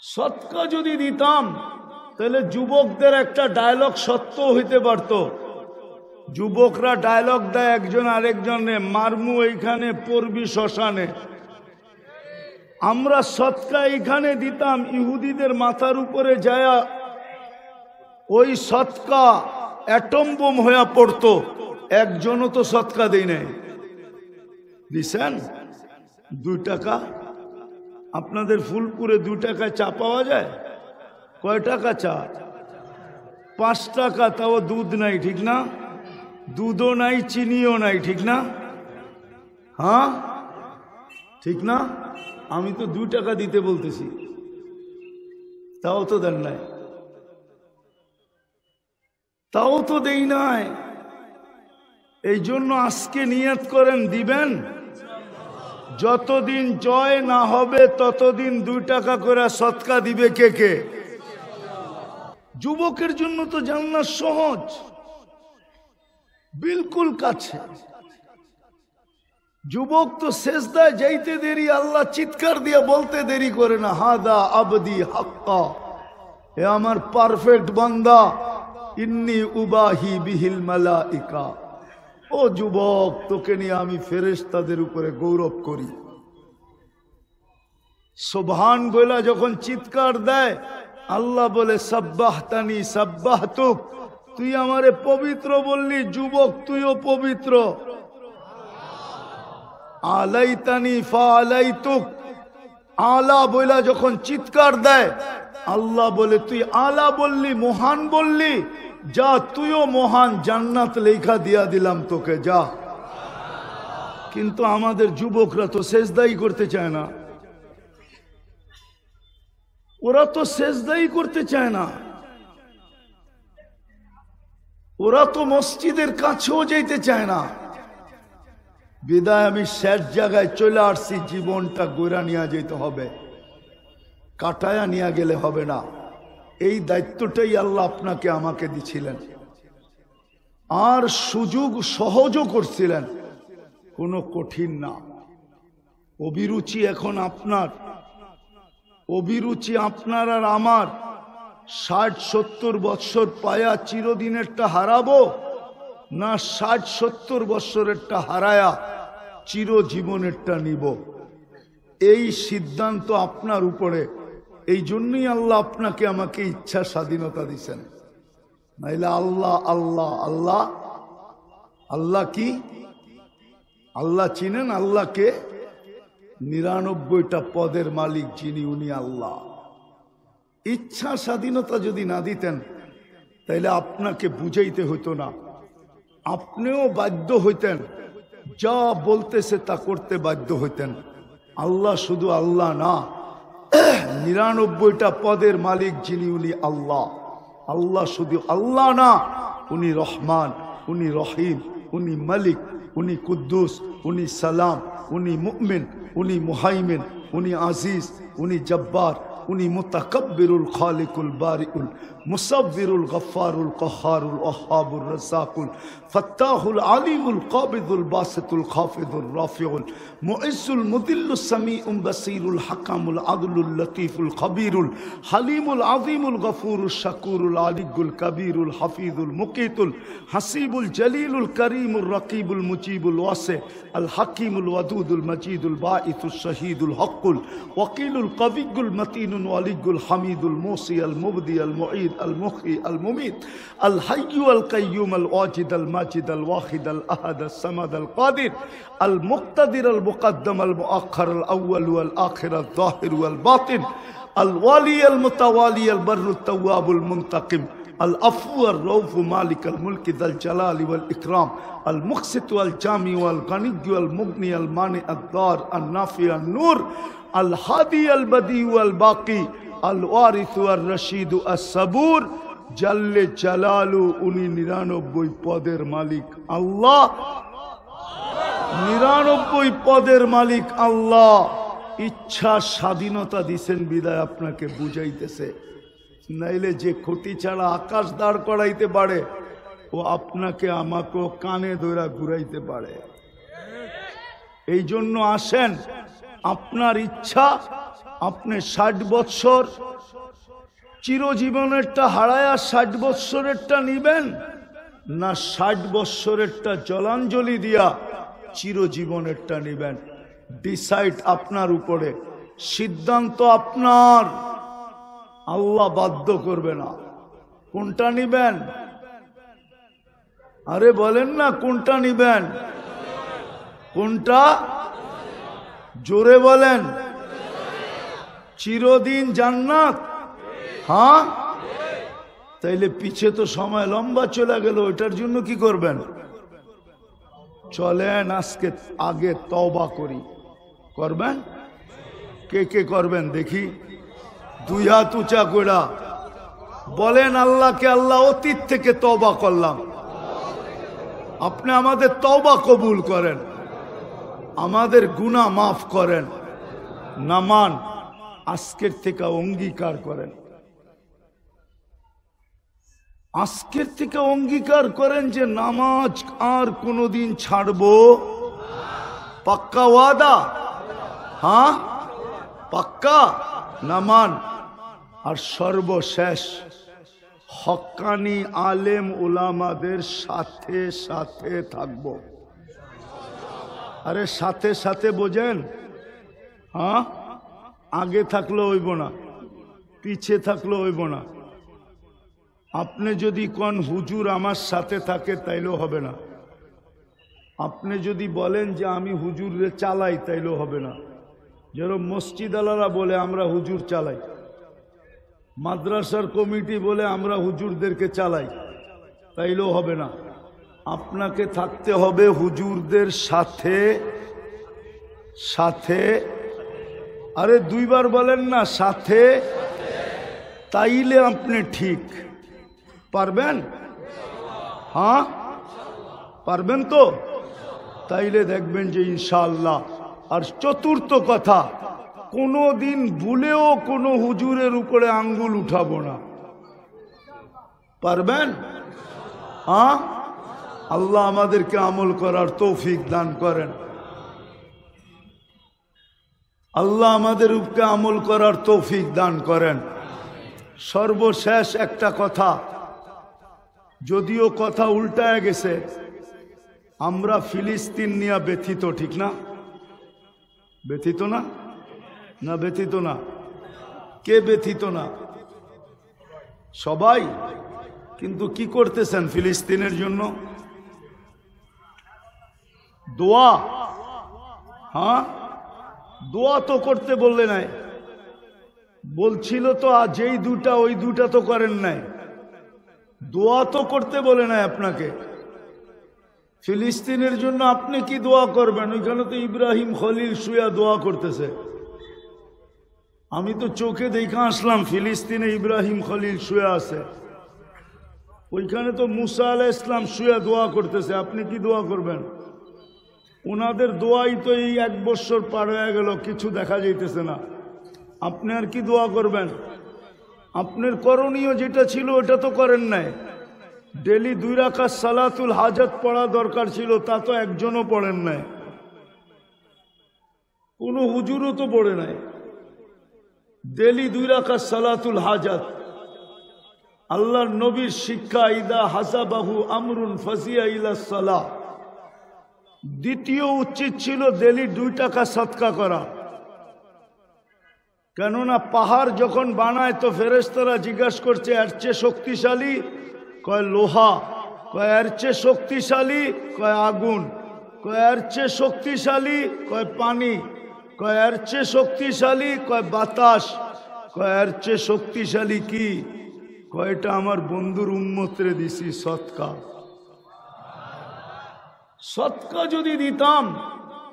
সৎকা যদি দিতাম তাহলে যুবকদের একটা ডায়লগ সত্য হইতে পারত। যুবকরা ডায়লগ দেয় একজন আরেকজনে, মারমু এইখানে পড়বি শ্মশানে। আমরা সৎকা এইখানে দিতাম, ইহুদিদের মাথার উপরে যায়া ওই সৎকা অ্যাটম বোম হয়ে পড়তো। একজনও তো সৎকা দেই নাই। দিছেন 2 টাকা? আপনাদের ফুলপুরে 2 টাকায় চা পাওয়া যায়? কয় টাকা চা? 5 টাকা, তাও দুধ নাই, ঠিক না? দুধও নাই, চিনিও নাই, ঠিক না? হ্যাঁ ঠিক না? আমি তো 2 টাকা দিতে বলতেছি, তাও তো দেন নাই, তাও তো দেই নাই। এই জন্য আজকে নিয়ত করেন দিবেন। যতদিন জয় না হবে ততদিন 2 টাকা করে সৎকা দিবে কে কে? যুবকের জন্য তো জান্নাত সহজ, বিলকুল কাছে। যুবক তো সেজদায় যাইতে দেরি আল্লাহ চিৎকার দিয়ে বলতে দেরি করে না, হাদা আবদি হাক্কা, এ আমার পারফেক্ট বান্দা, ইন্নী উবাহি বিহিল মালাইকা। ও যুবক, তোকে নিয়ে আমি ফেরেশতাদের উপরে গৌরব করি। সুবহান বলা যখন চিৎকার দেয়, আল্লাহ বলে সাব্বাহতানি সাব্বাহতুক, তুই আমারে পবিত্র বললি, যুবক তুইও পবিত্র। আলাইতানি ফাআলাইতুক, আলা বলা যখন চিৎকার দেয়, আল্লাহ বলে তুই আলা বললি, মহান বললি, যা তুইও মহান, জান্নাত লেখা দিয়া দিলাম তোকে, যা। কিন্তু আমাদের যুবকরা তো সেজদাই করতে চায় না, ওরা তো সেজদাই করতে চায় না, ওরা তো মসজিদের কাছেও যেতে চায় না। বিদায় আমি শেষ জায়গায় চলে আসছি, জীবনটা গোড়া নিয়ে যেতে হবে, কাটায়া নিয়ে গেলে হবে না। এই দায়িত্বটাই আল্লাহ আপনাকে আমাকে দিছিলেন, আর সুযোগ সহজও করছিলেন, কোনো কঠিন না। অভিরুচি এখন আপনার, অভিরুচি আপনার আর আমার। 60-70 বৎসর পায়া চিরদিনেরটা হারাবো, না 60-70 বৎসরেরটা হারায়া চিরজীবনেরটা নিব, এই সিদ্ধান্ত আপনার উপরে। এই জন্যই আল্লাহ আপনাকে আমাকে ইচ্ছা স্বাধীনতা দিছেন। নাইলে আল্লাহ আল্লাহ আল্লাহ আল্লাহ কি? আল্লাহ চিনেন আল্লাহকে? 99টা পদের মালিক যিনি, উনি আল্লাহ। ইচ্ছা স্বাধীনতা যদি না দিতেন তাইলে আপনাকে বুঝাইতে হইতো না, আপনিও বাধ্য হইতেন, যা বলতেছে তা করতে বাধ্য হইতেন। আল্লাহ শুধু আল্লাহ না, 99টা পদের মালিক যিনি, উনি আল্লাহ। আল্লাহ শুধু আল্লাহ না, উনি রহমান, উনি রহিম, উনি মালিক, উনি কুদ্দুস, উনি সালাম, উনি মুমিন, উনি মুহাইমিন, উনি আজিজ, উনি জব্বার, উনি মুতাকাব্বিরুল খালিকুল বারিউল মুসাব্বিরুল গফফারুল কহ্হারুল ওয়াহ্হাবুর রাজ্জাকুল ফাত্তাহুল আলিমুল কাবিদুল বাসিতুল খাফিদুর রাফিউল মুইজ্জুল মুদিল্লুস সামিউম বাসীরুল হাকামুল আদলুল লতীফুল খবীরুল হালিমুল আযীমুল গফুরুশ শাকুরুল আলিয়ুল কবীরুল হাফিজুল মুকিতুল হাসিবুল জলিলুল করিমুর রকিবুল মুজিবুল ওয়াসি আল হাকিমুল ওয়াদুদুল মজিদুল বাঈসুশ শহীদুল হকুল ওয়াকিলুল কবিয়ুল মতিনুল ওয়ালিয়ুল হামিদুল মুসি আল মুবদি আল মুঈদ আল মুহয়ি আল মুমীত আল হাইয়্যু আল কাইয়্যুম আল ওয়াজিদ আল মাজিদ আল ওয়াহিদ আল আহাদ আল সামাদ আল কাদির আল মুক্তাদির আল মুকদ্দম আল মুআখ্খার আল আউয়াল ওয়াল আখির আল যাহির ওয়াল বাতিন আল ওয়ালি আল মুতাওয়ালি আল বাররুত তাওয়াবুল মুনতাকিম العفو الرؤوف مالك الملك ذا الجلال والإكرام المقسط والجامع والغني والمغني المانع الضار النافع النور الهادي البديع والباقي الوارث والرشيد الصبور جل جلاله উনি 99 পদের মালিক আল্লাহ। 99 পদের মালিক আল্লাহ। ইচ্ছা স্বাধীনতা দিছেন বিদায় আপনাকে বুঝাইতেছে, নাইলে যে খুঁটি ছাড়া আকাশ দাঁড় করাইতে পারে ও আপনাকে আমাকেও কানে ধরে ঘুরাইতে পারে। এই জন্য আসেন, আপনার ইচ্ছা, আপনি 60 বৎসর চিরজীবনেরটা হারায়া 60 বৎসরেরটা নিবেন, না 60 বৎসরেরটা জলাঞ্জলি দিয়া চিরজীবনেরটা নিবেন? ডিসাইড আপনার উপরে, সিদ্ধান্ত আপনার, আল্লাহ বাধ্য করবে না। কোনটা নিবেন? আরে বলেন না কোনটা নিবেন? কোনটা? জোরে বলেন। চিরদিন জান্নাত? হ্যাঁ, তাইলে পিছে তো সময় লম্বা চলে গেল, ওইটার জন্য কি করবেন? চলেন আজকে আগে তওবা করি। করবেন? কে কে করবেন দেখি? 2 হাত উঁচা কইরা বলেন আল্লাহকে, আল্লাহ অতীত থেকে তওবা করলাম, আপনি আমাদের তওবা কবুল করেন, আমাদের গুনাহ মাফ করেন। নামান আজকের থেকে অঙ্গীকার করেন, আজকের থেকে অঙ্গীকার করেন যে নামাজ আর কোনোদিন ছাড়বো। পাক্কা ওয়াদা? হ্যাঁ পাক্কা। নামান। আর সর্বশেষ হক্কানি আলেম উলামাদের সাথে সাথে থাকব। আরে সাথে সাথে বোঝেন? হ্যাঁ, আগে থাকলে হইব না, পিছে থাকলে হইব না। আপনি যদি কোন হুজুর আমার সাথে থাকে তাইলেও হবে না, আপনি যদি বলেন যে আমি হুজুরে চালাই তাইলেও হবে না। যেরকম মসজিদ আলারা বলে আমরা হুজুর চালাই, মাদ্রাসার কমিটি বলে আমরা হুজুরদেরকে চালাই, তাইলেও হবে না। আপনাকে থাকতে হবে হুজুরদের সাথে সাথে। আরে 2 বার বলেন না, সাথে। তাইলে আপনি ঠিক পারবেন। হ্যাঁ পারবেন তো? তাইলে দেখবেন যে ইনশাআল্লাহ। আর চতুর্থ কথা, কোনো দিন ভুলেও কোনো হুজুরের উপরে আঙ্গুল উঠাবো না। পারবেন? হ্যাঁ, আল্লাহ আমাদেরকে আমল করার তৌফিক দান করেন। আল্লাহ আমাদের উপরে আমল করার তৌফিক দান করেন। সর্বশেষ একটা কথা, যদিও কথা উল্টায় গেছে, আমরা ফিলিস্তিন নিয়ে ব্যথিত, ঠিক না? ব্যথিত না? না ব্যথিত না? কে ব্যথিত না? সবাই। কিন্তু কি করতেছেন ফিলিস্তিনের জন্য? দোয়া। হ্যাঁ, দোয়া তো করতে বললে নাই, বলছিল তো যেই 2টা ওই 2টা তো করেন নাই। দোয়া তো করতে বলে নাই আপনাকে। ফিলিস্তিনের জন্য আপনি কি দোয়া করবেন? ওইখানে তো ইব্রাহিম খলিল শুয়া দোয়া করতেছে। আমি তো চোখে দেখা আসলাম ফিলিস্তিনে ইব্রাহিম খলিল শুয়া আছে, ওইখানে তো মুসা আলাইহিস সালাম শুয়া দোয়া করতেছে। আপনি কি দোয়া করবেন? ওনাদের দোয়াই তো এই 1 বছর পার হয়ে গেল, কিছু দেখা যাইতেছে না। আপনি আর কি দোয়া করবেন? আপনার করণীয় যেটা ছিল ওটা তো করেন নাই। ডেলি 2 রাকাত সালাতুল হাজাত পড়া দরকার ছিল, তা তো একজনও পড়েন নাই, কোনো হুজুরও তো পড়ে নাই। ডেলি 2 রাকাত সালাতুল হাজাত, আল্লাহর নবীর শিক্ষা, ইদা হাসাবাহু আমরুন ফাজিয়া ইলা সালাহ। দ্বিতীয় উচিত ছিল ডেলি 2 টাকা সদকা করা। কেননা পাহাড় যখন বানায় তো ফেরেশতারা জিজ্ঞাসা করছে এর চেয়ে শক্তিশালী? কয় লোহা। কয় এর চেয়ে শক্তিশালী? কয় আগুন। কয় এর চেয়ে শক্তিশালী? কয় পানি। কয় এর চেয়ে শক্তিশালী? কয় বাতাস। কয় এর চেয়ে শক্তিশালী কি? কয়টা আমার বন্ধুর উম্মতরে দিছি সদকা। সদকা যদি দিতাম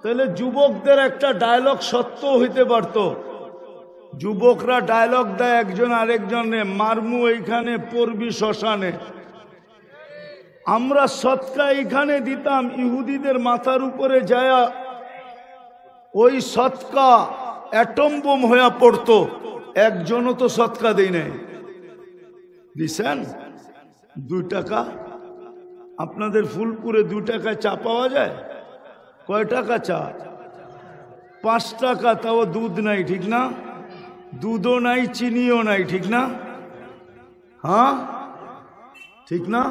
তাহলে যুবকদের একটা ডায়লগ সত্য হইতে পারত। যুবকরা ডায়লগ দেয় একজন আরেকজনে, মারমু এইখানে পড়বি শ্মশানে। আমরা সদকা এইখানে দিতাম, ইহুদিদের মাথার উপরে যায়া ওই সদকা অ্যাটম বোম হয়ে পড়তো। একজনও তো সদকা দেই নাই। দিছেন 2 টাকা? আপনাদের ফুলপুরে 2 টাকায় চা পাওয়া যায়? কয় টাকা চা? 5 টাকা, তাও দুধ নাই, ঠিক না? দুধও নাই, চিনিও নাই, ঠিক না? হ্যাঁ ঠিক না?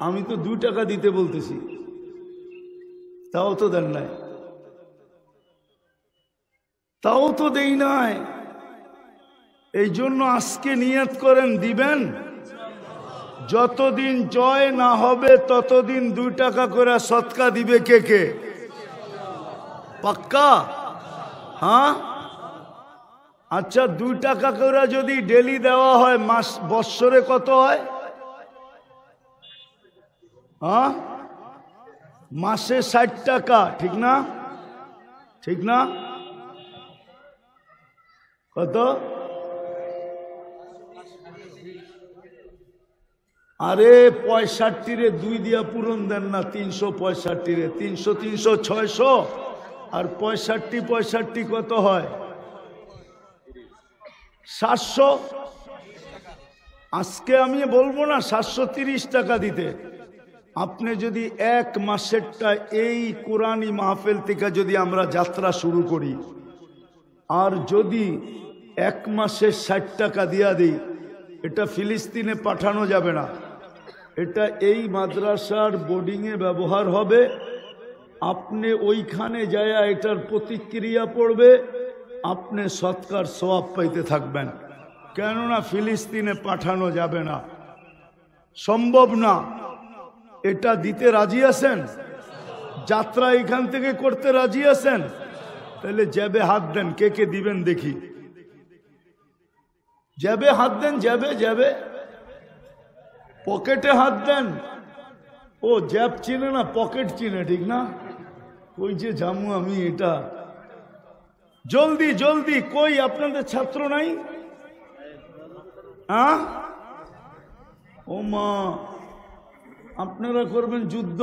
আমি তো 2 টাকা দিতে বলতেছি, তাও তো দেন নাই, তাও তো দেই নাই। এই জন্য আজকে নিয়ত করেন দিবেন। যতদিন জয় না হবে ততদিন 2 টাকা করে সদকা দিবে কে কে? পাক্কা? হ্যাঁ আচ্ছা, 2 টাকা করে যদি ডেলি দেওয়া হয় বৎসরে কত হয়? হ্যাঁ মাসে 60 টাকা, ঠিক না? ঠিক না? কত? আরে 65 রে 2 দিয়া পূরণ দেন না, 365 রে 300 300 600, আর 65 কত হয়? 700। আজকে আমি বলবো না 730 টাকা দিতে। আপনি যদি 1 মাসেরটা এই কোরআনী মাহফিল থেকে যদি আমরা যাত্রা শুরু করি, আর যদি 1 মাসে 60 টাকা দিয়া দিই, এটা ফিলিস্তিনে পাঠানো যাবে না, এটা এই মাদ্রাসার বোর্ডিংয়ে ব্যবহার হবে। আপনি ওইখানে যায় এটার প্রতিক্রিয়া পড়বে, আপনি সৎকার সওয়াব পাইতে থাকবেন। কেননা ফিলিস্তিনে পাঠানো যাবে না, সম্ভব না। এটা দিতে রাজি আছেন? যাত্রা এখান থেকে করতে রাজি আছেন? তাহলে জ্যাবে হাত দেন, কে কে দিবেন দেখি। জ্যাবে হাত দেন, জ্যাবে জ্যাবে, পকেটে হাত দেন। ও জ্যাব চিনে না, পকেট চিনে, ঠিক না? ওই যে জামু আমি এটা, জলদি জলদি। কই আপনাদের ছাত্র নাই? ও মা, আপনারা করবেন যুদ্ধ।